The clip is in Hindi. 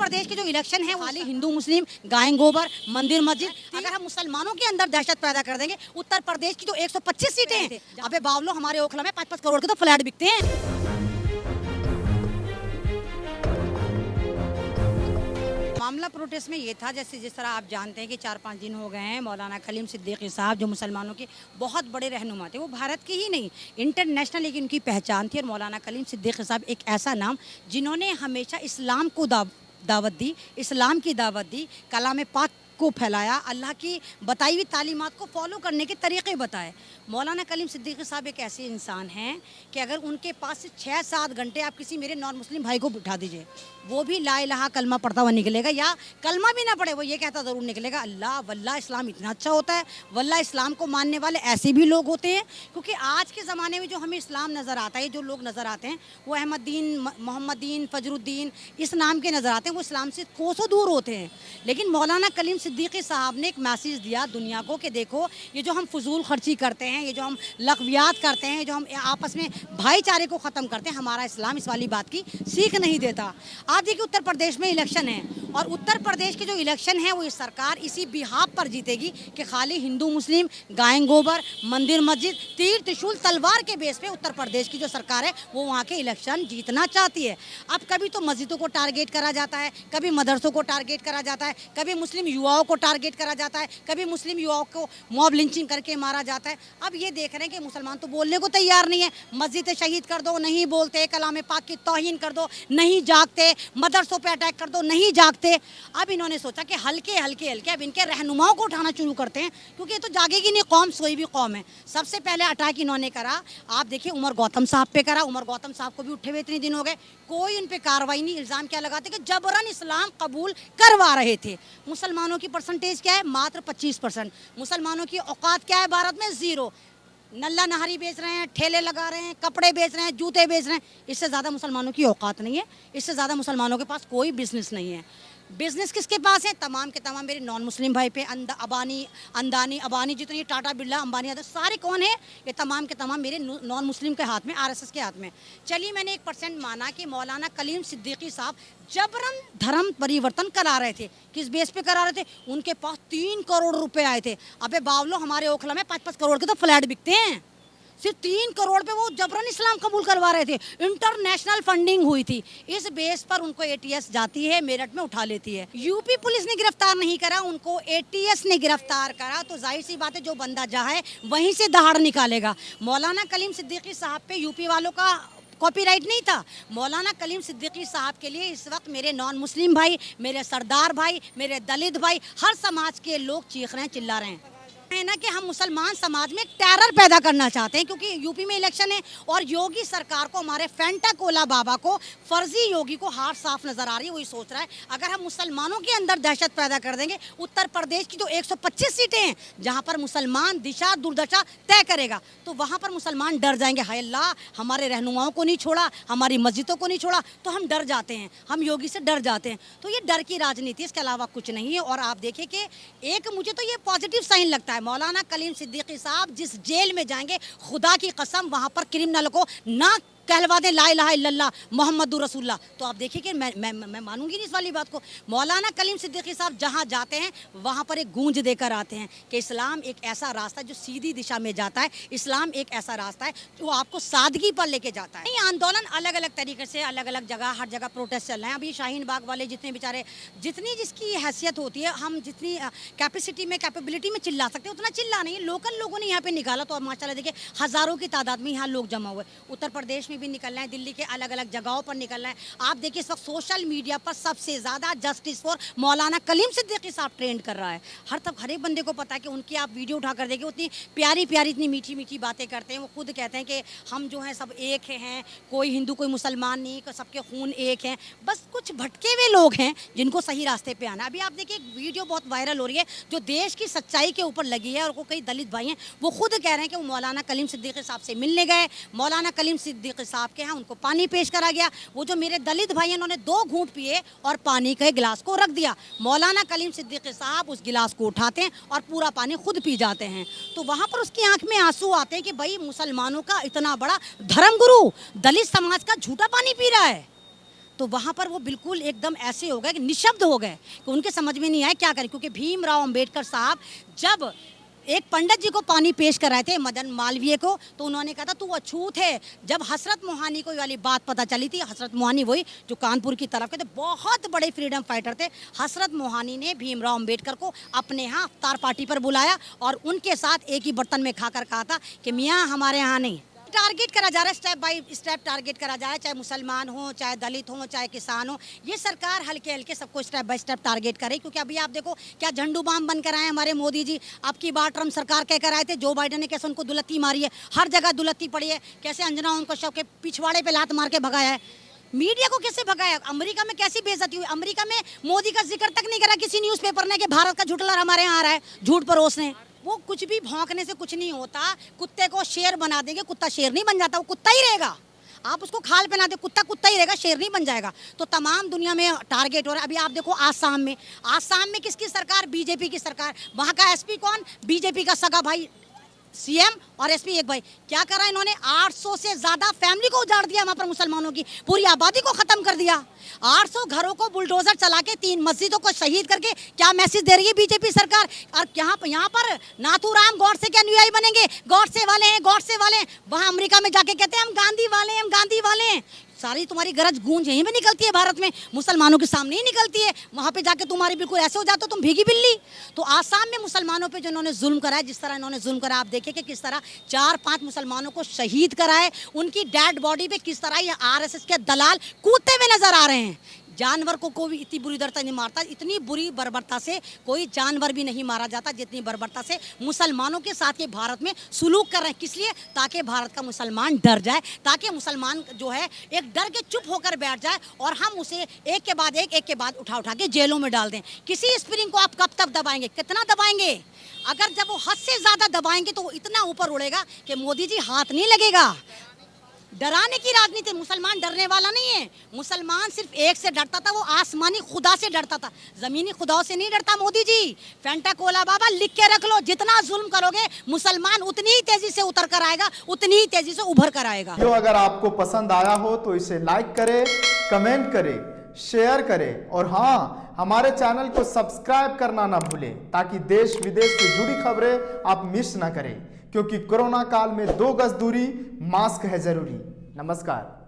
प्रदेश के जो इलेक्शन है खाली हिंदू मुस्लिम गाय गोबर मंदिर मस्जिद अगर हम मुसलमानों के अंदर दहशत पैदा कर देंगे। उत्तर प्रदेश की जो 125 सीटें हैं, अबे बावलो हमारे ओखला में 5-5 करोड़ के तो फ्लैट बिकते हैं। मामला प्रोटेस्ट में ये था, जैसे जिस तरह आप जानते हैं कि 4-5 दिन हो गए हैं, मौलाना खलीम सिद्दीकी साहब जो मुसलमानों के बहुत बड़े रहनुमा थे, वो भारत के ही नहीं इंटरनेशनल एक इनकी पहचान थी। और मौलाना खलीम सिद्दीकी साहब एक ऐसा नाम जिन्होंने हमेशा इस्लाम को दावत दी, इस्लाम की दावत दी, कलाम पाक को फैलाया, अल्लाह की बताई हुई तालीमात को फॉलो करने के तरीक़े बताए। मौलाना खलीम सिद्दीकी साहब एक ऐसे इंसान हैं कि अगर उनके पास से 6-7 घंटे आप किसी मेरे नॉन मुस्लिम भाई को बिठा दीजिए, वो भी ला इलाहा कलमा पढ़ता हुआ निकलेगा, या कलमा भी ना पढ़े वो ये कहता ज़रूर निकलेगा, अल्लाह वल्लाह इस्लाम इतना अच्छा होता है, वल्लाह इस्लाम को मानने वाले ऐसे भी लोग होते हैं। क्योंकि आज के ज़माने में जो हमें इस्लाम नज़र आता है, जो लोग नज़र आते हैं वो अहमदीन, मोहम्मदीन, फजरुद्दीन इस नाम के नज़र आते हैं, वो इस्लाम से कोसों दूर होते हैं। लेकिन मौलाना खलीम सिद्दीकी साहब ने एक मैसेज दिया दुनिया को कि देखो ये जो हम फजूल खर्ची करते हैं, ये जो हम लग़वियात करते हैं, जो हम आपस में भाईचारे को ख़त्म करते हैं, हमारा इस्लाम इस वाली बात की सीख नहीं देता। आप देखिए उत्तर प्रदेश में इलेक्शन है और उत्तर प्रदेश के जो इलेक्शन है वो इस सरकार इसी बिहाफ पर जीतेगी कि खाली हिंदू मुस्लिम गाय गोबर मंदिर मस्जिद तीर त्रिशूल तलवार के बेस पे उत्तर प्रदेश की जो सरकार है वो वहाँ के इलेक्शन जीतना चाहती है। अब कभी तो मस्जिदों को टारगेट करा जाता है, कभी मदरसों को टारगेट करा जाता है, कभी मुस्लिम युवाओं को टारगेट करा जाता है, कभी मुस्लिम युवाओं को मॉब लिंचिंग करके मारा जाता है। अब ये देख रहे हैं कि मुसलमान तो बोलने को तैयार नहीं है, मस्जिद शहीद कर दो नहीं बोलते, कलाम पाक की तौहीन कर दो नहीं जागते, मदरसों पे अटैक कर दो नहीं जागते। अब इन्होंने सोचा कि हल्के हल्के हल्के अब इनके रहनुमाओं को उठाना शुरू करते हैं, क्योंकि ये तो जागेगी नहीं कौम, सोई भी कौम है। सबसे पहले अटैक इन्होंने करा, आप देखिए उमर गौतम साहब पे करा। उमर गौतम साहब को भी उठे हुए इतने दिन हो गए, कोई उन पे कार्रवाई नहीं। इल्ज़ाम क्या लगाते कि जबरन इस्लाम कबूल करवा रहे थे। मुसलमानों की परसेंटेज क्या है? मात्र 25%। मुसलमानों की औकात क्या है भारत में? 0। नल्ला नहारी बेच रहे हैं, ठेले लगा रहे हैं, कपड़े बेच रहे हैं, जूते बेच रहे हैं। इससे ज़्यादा मुसलमानों की औकात नहीं है, इससे ज़्यादा मुसलमानों के पास कोई बिजनेस नहीं है। बिजनेस किसके पास है? तमाम के तमाम मेरे नॉन मुस्लिम भाई पे। अबानी जितनी टाटा बिरला अंबानी सारे कौन है? ये तमाम के तमाम मेरे नॉन मुस्लिम के हाथ में, RSS के हाथ में। चलिए मैंने 1% माना कि मौलाना खलीम सिद्दीकी साहब जबरन धर्म परिवर्तन करा रहे थे। किस बेस पे करा रहे थे? उनके पास 3 करोड़ रुपए आए थे। अबे बावलो हमारे ओखला में 5-5 करोड़ के तो फ्लैट बिकते हैं, सिर्फ 3 करोड़ पे वो जबरन इस्लाम कबूल करवा रहे थे। इंटरनेशनल फंडिंग हुई थी, इस बेस पर उनको ATS जाती है, मेरठ में उठा लेती है। यूपी पुलिस ने गिरफ्तार नहीं करा, उनको ATS ने गिरफ्तार करा। तो जाहिर सी बात है जो बंदा जहाँ है वहीं से दहाड़ निकालेगा। मौलाना खलीम सिद्दीकी साहब पे यूपी वालों का कॉपीराइट नहीं था। मौलाना खलीम सिद्दीकी साहब के लिए इस वक्त मेरे नॉन मुस्लिम भाई, मेरे सरदार भाई, मेरे दलित भाई, हर समाज के लोग चीख रहे हैं, चिल्ला रहे हैं है ना कि हम मुसलमान समाज में टेरर पैदा करना चाहते हैं, क्योंकि यूपी में इलेक्शन है और योगी सरकार को, हमारे फेंटाकोला बाबा को, फर्जी योगी को हार साफ नजर आ रही है। वही सोच रहा है अगर हम मुसलमानों के अंदर दहशत पैदा कर देंगे, उत्तर प्रदेश की जो 125 सीटें हैं जहां पर मुसलमान दिशा दुर्दशा तय करेगा, तो वहां पर मुसलमान डर जाएंगे। हाय अल्लाह हमारे रहनुमाओं को नहीं छोड़ा, हमारी मस्जिदों को नहीं छोड़ा, तो हम डर जाते हैं, हम योगी से डर जाते हैं। तो ये डर की राजनीति, इसके अलावा कुछ नहीं है। और आप देखिए कि एक मुझे तो ये पॉजिटिव साइन लगता है, मौलाना खलीम सिद्दीकी साहब जिस जेल में जाएंगे, खुदा की कसम वहां पर क्रिमिनल को ना कहलवा दे ला इलाहा इल्लल्लाह मोहम्मदुर रसूलुल्लाह, तो आप देखिए कि मैं मानूंगी नहीं इस वाली बात को। मौलाना खलीम सिद्दीकी साहब जहां जाते हैं वहां पर एक गूंज देकर आते हैं कि इस्लाम एक ऐसा रास्ता है जो सीधी दिशा में जाता है, इस्लाम एक ऐसा रास्ता है जो आपको सादगी पर लेके जाता है। ये आंदोलन अलग अलग तरीके से अलग अलग जगह, हर जगह प्रोटेस्ट चल रहे हैं। अभी शाहीन बाग वाले जितने बेचारे, जितनी जिसकी हैसियत होती है, हम जितनी कैपेसिटी में, कैपेबिलिटी में चिल्ला सकते हैं उतना चिल्ला नहीं। लोकल लोगों ने यहाँ पे निकाला तो माशाल्लाह देखिए हज़ारों की तादाद में यहाँ लोग जमा हुए। उत्तर प्रदेश में भी निकलना है, दिल्ली के अलग अलग जगहों पर निकलना है। आप देखिए इस वक्त सोशल मीडिया पर सबसे ज़्यादा जस्टिस फॉर मौलाना खलीम सिद्दीकी साहब ट्रेंड कर रहा है। हर एक बंदे को पता है कि उनकी आप वीडियो उठा कर देखिए, उतनी प्यारी प्यारी, इतनी मीठी मीठी बातें करते हैं। वो खुद कहते हैं कि हम जो हैं सब एक हैं, कोई हिंदू कोई मुसलमान नहीं, सबके खून एक हैं। बस कुछ भटके हुए लोग हैं जिनको सही रास्ते पे आना। अभी आप देखिए एक वीडियो बहुत वायरल हो रही है जो देश की सच्चाई के ऊपर लगी है, और वो कई दलित भाई हैं वो खुद कह रहे हैं कि वो मौलाना खलीम सिद्दीकी साहब से मिलने गए, मौलाना खलीम सिद्दीकी साहब के यहाँ उनको पानी पेश करा गया। वो जो मेरे दलित भाई हैं उन्होंने 2 घूंट पिए और पानी के गिलास को रख दिया। मौलाना खलीम सिद्दीकी साहब उस गिलास को उठाते हैं और पूरा पानी खुद पी जाते हैं। तो वहाँ पर उसकी आंख में आंसू आते हैं कि भाई मुसलमानों का इतना बड़ा धर्मगुरु दलित समाज का झूठा पानी पी रहा है। तो वहाँ पर वो बिल्कुल एकदम ऐसे हो गए कि निशब्द हो गए कि उनके समझ में नहीं आया क्या करें, क्योंकि भीमराव अंबेडकर साहब जब एक पंडित जी को पानी पेश कराए थे मदन मालवीय को, तो उन्होंने कहा था तू अछूत है। जब हसरत मोहानी को ये वाली बात पता चली थी, हसरत मोहानी वही जो कानपुर की तरफ के थे, बहुत बड़े फ्रीडम फाइटर थे, हसरत मोहानी ने भीमराव अंबेडकर को अपने यहाँ अफ्तार पार्टी पर बुलाया और उनके साथ एक ही बर्तन में खाकर कहा था कि मियाँ हमारे यहाँ नहीं। टारगेट करा जा रहा है, स्टेप बाय स्टेप टारगेट करा जा रहा है, चाहे मुसलमान हो, चाहे दलित हो, चाहे किसान हो। ये सरकार हल्के हल्के सबको स्टेप बाय स्टेप टारगेट करे, क्योंकि अभी आप देखो क्या झंडू बाम बनकर आए हमारे मोदी जी। अब की बार ट्रम्प सरकार कहकर आए थे, जो बाइडन ने कैसे उनको दुलत्ती मारी है, हर जगह दुलत्ती पड़ी है, कैसे अंजना उनको शव के पिछवाड़े पे लात मार के भगाया है, मीडिया को कैसे भगाया, अमेरिका में कैसी बेइज्जती हुई। अमेरिका में मोदी का जिक्र तक नहीं करा किसी न्यूज़पेपर ने कि भारत का झूठला हमारे यहाँ आ रहा है, झूठ परोसने। वो कुछ भी भौंकने से कुछ नहीं होता। कुत्ते को शेर बना देंगे, कुत्ता शेर नहीं बन जाता, वो कुत्ता ही रहेगा। आप उसको खाल पहना दे, कुत्ता कुत्ता ही रहेगा, शेर नहीं बन जाएगा। तो तमाम दुनिया में टारगेट हो रहा है। अभी आप देखो आसाम में किसकी सरकार, बीजेपी की सरकार। वहाँ का एसपी कौन, बीजेपी का सगा भाई सीएम और एसपी एक भाई। क्या करा इन्होंने, 800 से ज्यादा फैमिली को उजाड़ दिया, वहां पर मुसलमानों की पूरी आबादी को खत्म कर दिया। 800 घरों को बुलडोजर चला के 3 मस्जिदों को शहीद करके क्या मैसेज दे रही है बीजेपी सरकार। और यहाँ पर नाथूराम गॉडसे के अनुयायी बनेंगे, गॉडसे वाले हैं, गॉडसे वाले हैं। वहां अमेरिका में जाके कहते हैं हम गांधी वाले हैं, हम गांधी वाले हैं। सारी तुम्हारी गरज गूंज यहीं पे निकलती है, भारत में मुसलमानों के सामने ही निकलती है। वहाँ पे जाके तुम्हारी बिल्कुल ऐसे हो जाते हो तुम भीगी बिल्ली। तो आसाम में मुसलमानों पे जो इन्होंने जुल्म करा है, जिस तरह इन्होंने जुल्म करा, आप देखिए कि किस तरह 4-5 मुसलमानों को शहीद कराए, उनकी डेड बॉडी पे किस तरह ये आरएसएस के दलाल कूदते हुए नजर आ रहे हैं। जानवर को कोई इतनी बुरी दरता नहीं मारता, इतनी बुरी बर्बरता से कोई जानवर भी नहीं मारा जाता जितनी बर्बरता से मुसलमानों के साथ ये भारत में सुलूक कर रहे हैं। किस लिए, ताकि भारत का मुसलमान डर जाए, ताकि मुसलमान जो है एक डर के चुप होकर बैठ जाए और हम उसे एक के बाद उठा के जेलों में डाल दें। किसी स्प्रिंग को आप कब तक दबाएंगे, कितना दबाएंगे। अगर जब वो हद से ज्यादा दबाएंगे तो वो इतना ऊपर उड़ेगा कि मोदी जी हाथ नहीं लगेगा। डराने की राजनीति, मुसलमान डरने वाला नहीं है। मुसलमान सिर्फ एक से डरता था, वो आसमानी खुदा से डरता था, जमीनी खुदाओं से नहीं डरता मोदी जी। फेंटाकोला बाबा लिख के रख लो, जितना जुल्म करोगे मुसलमान उतनी ही तेजी से उतर कर आएगा, उतनी ही तेजी से उभर कर आएगा। जो अगर आपको पसंद आया हो तो इसे लाइक करें, कमेंट करें, शेयर करें और हाँ, हमारे चैनल को सब्सक्राइब करना ना भूलें, ताकि देश विदेश से जुड़ी खबरें आप मिस ना करें। क्योंकि कोरोना काल में 2 गज दूरी, मास्क है जरूरी। नमस्कार।